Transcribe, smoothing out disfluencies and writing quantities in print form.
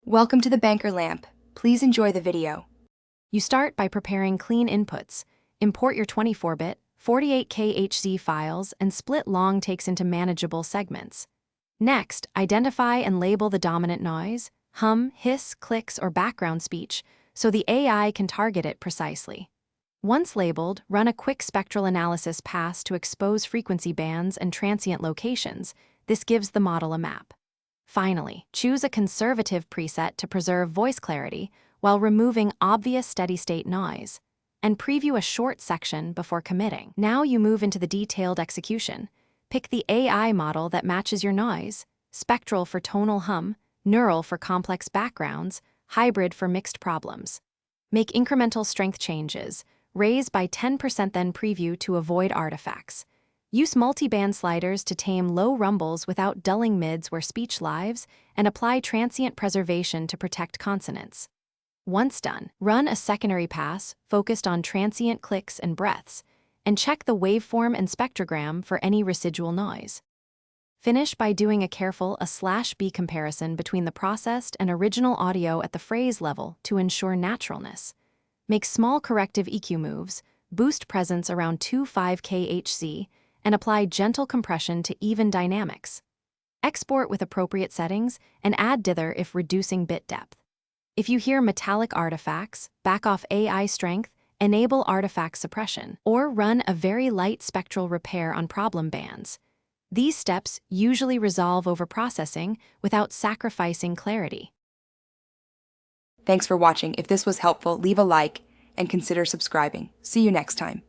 Welcome to the Banker Lamp. Please enjoy the video. You start by preparing clean inputs. Import your 24-bit, 48K HZ files and split long takes into manageable segments. Next, identify and label the dominant noise, hum, hiss, clicks, or background speech so the AI can target it precisely. Once labeled, run a quick spectral analysis pass to expose frequency bands and transient locations. This gives the model a map. Finally, choose a conservative preset to preserve voice clarity while removing obvious steady-state noise, and preview a short section before committing. Now you move into the detailed execution. Pick the AI model that matches your noise: spectral for tonal hum, neural for complex backgrounds, hybrid for mixed problems. Make incremental strength changes. Raise by 10% then preview to avoid artifacts. Use multi-band sliders to tame low rumbles without dulling mids where speech lives, and apply transient preservation to protect consonants. Once done, run a secondary pass focused on transient clicks and breaths, and check the waveform and spectrogram for any residual noise. Finish by doing a careful A/B comparison between the processed and original audio at the phrase level to ensure naturalness. Make small corrective EQ moves, boost presence around 25K HZ, and apply gentle compression to even dynamics. Export with appropriate settings and add dither if reducing bit depth. If you hear metallic artifacts, back off AI strength, enable artifact suppression, or run a very light spectral repair on problem bands. These steps usually resolve overprocessing without sacrificing clarity. Thanks for watching. If this was helpful, leave a like and consider subscribing. See you next time.